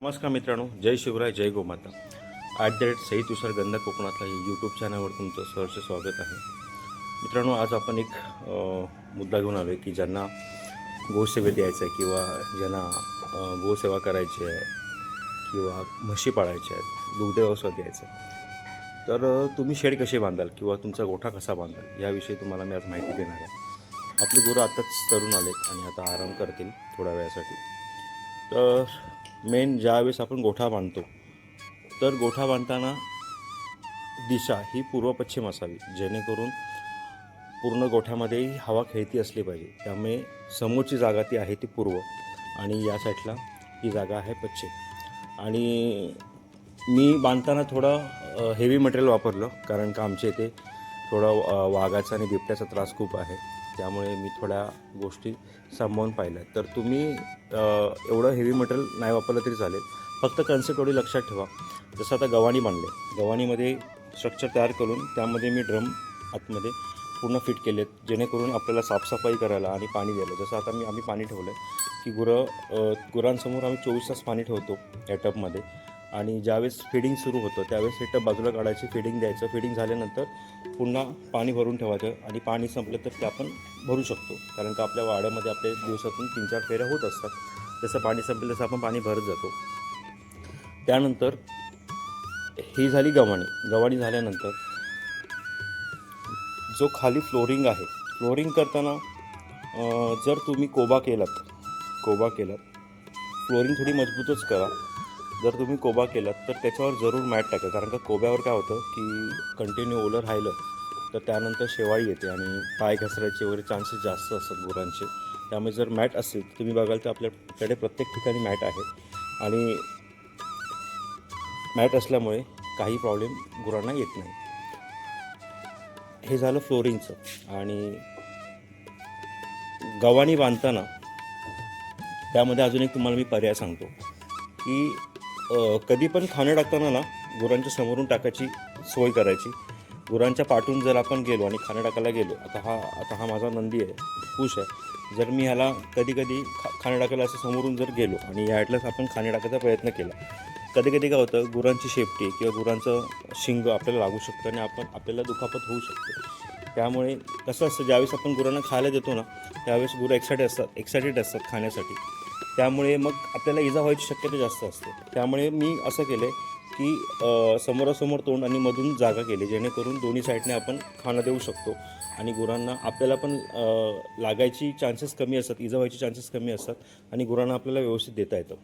नमस्कार मित्रांनो, जय शिवराय, जय गोमाता. सई तुषार गंधा कोकणातला हे यूट्यूब चॅनलवर तुमचं सहर्ष स्वागत आहे. मित्रांनो, आज आपण एक मुद्दा घेऊन आलो आहे की ज्यांना गोसेवेत यायचं आहे किंवा ज्यांना गोसेवा करायची आहे किंवा म्हशी पाळायच्या आहेत, दुग्ध व्यवसायात यायचं आहे, तर तुम्ही शेड कसे बांधाल किंवा तुमचा गोठा कसा बांधाल याविषयी तुम्हाला मी आज माहिती देणार आहे. आपले गुरं आताच तरुण आले आणि आता आराम करतील थोड्या वेळासाठी. तर मेन ज्यावेळेस आपण गोठा बांधतो तर गोठा बांधताना दिशा ही पूर्व पश्चिम असावी, जेणेकरून पूर्ण गोठ्यामध्ये हवा खेळती असली पाहिजे. त्यामुळे समोरची जागा ती आहे ती पूर्व आणि या साईडला ही जागा आहे पश्चिम. आणि मी बांधताना थोडं हेवी मटेरियल वापरलं, कारण का आमच्या इथे थोडं वाघाचा आणि बिबट्याचा त्रास खूप आहे. त्यामुळे मी थोड्या गोष्टी सांभाळून पाहिल्या. तर तुम्ही एवढं हेवी मटेरियल नाही वापरलं तरी चालेल, फक्त कन्सेप्ट एवढी लक्षात ठेवा. जसं आता गव्हाणी बांधले, गव्हाणीमध्ये स्ट्रक्चर तयार करून त्यामध्ये मी ड्रम आतमध्ये पूर्ण फिट केलेत, जेणेकरून आपल्याला साफसफाई करायला आणि पाणी द्यायला. जसं आता आम्ही पाणी ठेवलं आहे की गुरांसमोर आम्ही 24 तास पाणी ठेवतो या टबमध्ये. आणि ज्यावेळेस फिडिंग सुरू होतं त्यावेळेस हे टब बाजूला काढायचे, फिडिंग द्यायचं. फिडिंग झाल्यानंतर पुन्हा पाणी भरून ठेवायचं आणि पाणी संपलं तर ते आपण भरू शकतो, कारण का आपल्या वाड्यामध्ये आपल्या दिवसातून 3-4 फेऱ्या होत असतात. जसं पाणी संपलं तसं आपण पाणी भरत जातो. त्यानंतर ही झाली गव्हाणी झाल्यानंतर जो खाली फ्लोरिंग आहे, फ्लोरिंग करताना जर तुम्ही कोबा केलात, फ्लोरिंग थोडी मजबूतच करा. जर तुम्ही कोबा केलात तर त्याच्यावर जरूर मॅट टाका, कारण का कोब्यावर काय होतं की कंटिन्यू ओलं राहिलं तर त्यानंतर शेवाळी येते आणि पाय घसरायचे वगैरे चान्सेस जास्त असतात गुरांचे. त्यामुळे जर मॅट असेल तर तुम्ही बघाल तर आपल्याकडे प्रत्येक ठिकाणी मॅट आहे आणि मॅट असल्यामुळे काही प्रॉब्लेम गुरांना येत नाही. हे झालं फ्लोरिंगचं. आणि गव्हाणी बांधताना त्यामध्ये अजून एक तुम्हाला मी पर्याय सांगतो की कधी पण खाणं टाकताना ना गुरांच्या समोरून टाकायची सोय करायची. गुरांच्या पाठून जर आपण गेलो आणि खाणं टाकायला गेलो, आता हा माझा नंदी आहे, खुश आहे. जर मी ह्याला कधी खाणं टाकायला असं समोरून जर गेलो आणि या ॲटलाच आपण खाणे टाकायचा प्रयत्न केला, कधी काय होतं, गुरांची शेपटी किंवा गुरांचं शिंग आपल्याला लागू शकतं आणि आपल्याला दुखापत होऊ शकते. त्यामुळे कसं असतं, ज्यावेळेस आपण गुरांना खायला देतो ना त्यावेळेस गुरं एक्सायटेड असतात खाण्यासाठी. त्यामुळे मग आपल्याला इजा व्हायची शक्यता जास्त असते. त्यामुळे मी असं केलं आहे की समोरासमोर तोंड आणि मधून जागा केली, जेणेकरून दोन्ही साईडने आपण खाणं देऊ शकतो आणि गुरांना आपल्याला पण लागायची चान्सेस कमी असतात, इजा व्हायची चान्सेस कमी असतात आणि गुरांना आपल्याला व्यवस्थित देता येतं.